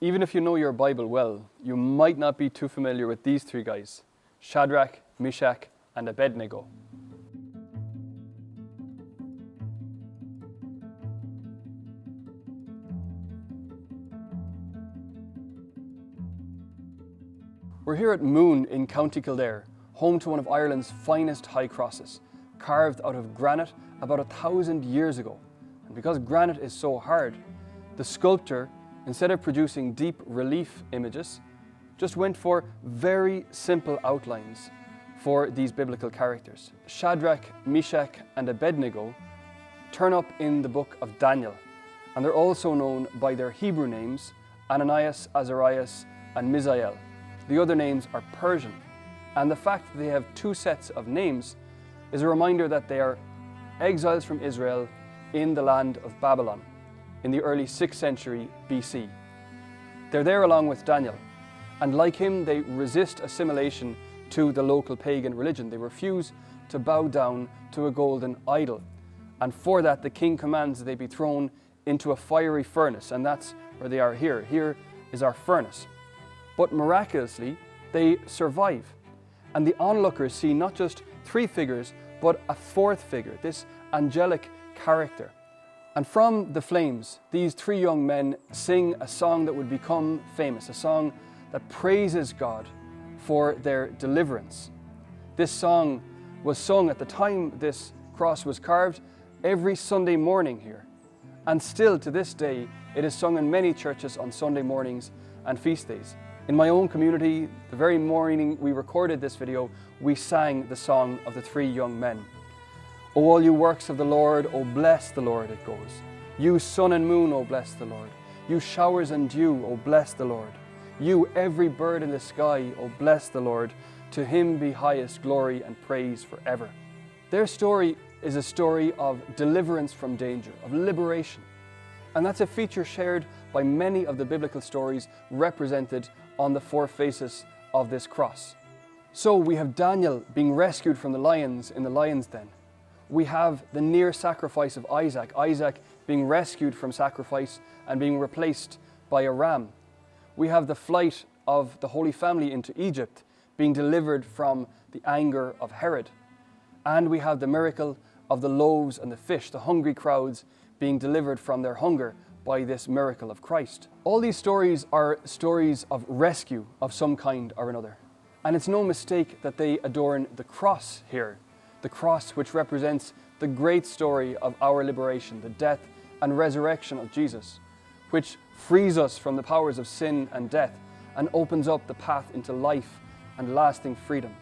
Even if you know your Bible well, you might not be too familiar with these three guys: Shadrach, Meshach, and Abednego. We're here at Moone in County Kildare, home to one of Ireland's finest high crosses, carved out of granite about 1,000 years ago. And because granite is so hard, the sculptor, instead of producing deep relief images, just went for very simple outlines for these biblical characters. Shadrach, Meshach, and Abednego turn up in the book of Daniel, and they're also known by their Hebrew names, Ananias, Azarias, and Misael. The other names are Persian, and the fact that they have two sets of names is a reminder that they are exiles from Israel in the land of Babylon in the early 6th century BC. They're there along with Daniel, and like him, they resist assimilation to the local pagan religion. They refuse to bow down to a golden idol, and for that the king commands that they be thrown into a fiery furnace, and that's where they are here. Here is our furnace. But miraculously, they survive. And the onlookers see not just three figures, but a fourth figure, this angelic character. And from the flames, these three young men sing a song that would become famous, a song that praises God for their deliverance. This song was sung at the time this cross was carved every Sunday morning here. And still to this day, it is sung in many churches on Sunday mornings and feast days. In my own community, the very morning we recorded this video, we sang the song of the three young men. O all you works of the Lord, O bless the Lord, it goes. You sun and moon, O bless the Lord. You showers and dew, O bless the Lord. You every bird in the sky, O bless the Lord. To him be highest glory and praise forever. Their story is a story of deliverance from danger, of liberation. And that's a feature shared by many of the biblical stories represented on the four faces of this cross. So we have Daniel being rescued from the lions in the lion's den. We have the near sacrifice of Isaac, Isaac being rescued from sacrifice and being replaced by a ram. We have the flight of the Holy Family into Egypt, being delivered from the anger of Herod. And we have the miracle of the loaves and the fish, the hungry crowds being delivered from their hunger by this miracle of Christ. All these stories are stories of rescue of some kind or another. And it's no mistake that they adorn the cross here, the cross which represents the great story of our liberation, the death and resurrection of Jesus, which frees us from the powers of sin and death and opens up the path into life and lasting freedom.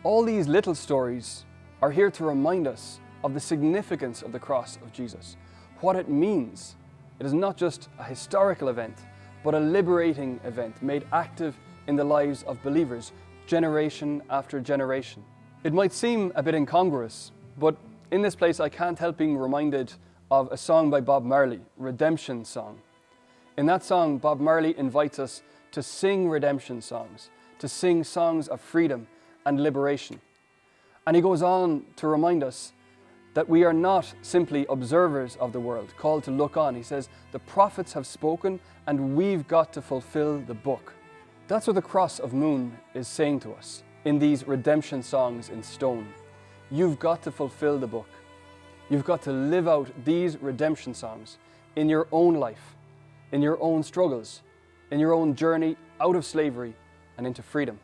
All these little stories are here to remind us of the significance of the cross of Jesus, what it means. It is not just a historical event, but a liberating event made active in the lives of believers, generation after generation. It might seem a bit incongruous, but in this place I can't help being reminded of a song by Bob Marley, Redemption Song. In that song, Bob Marley invites us to sing redemption songs, to sing songs of freedom and liberation. And he goes on to remind us that we are not simply observers of the world, called to look on. He says, the prophets have spoken and we've got to fulfill the book. That's what the cross of Moone is saying to us in these redemption songs in stone. You've got to fulfill the book. You've got to live out these redemption songs in your own life, in your own struggles, in your own journey out of slavery and into freedom.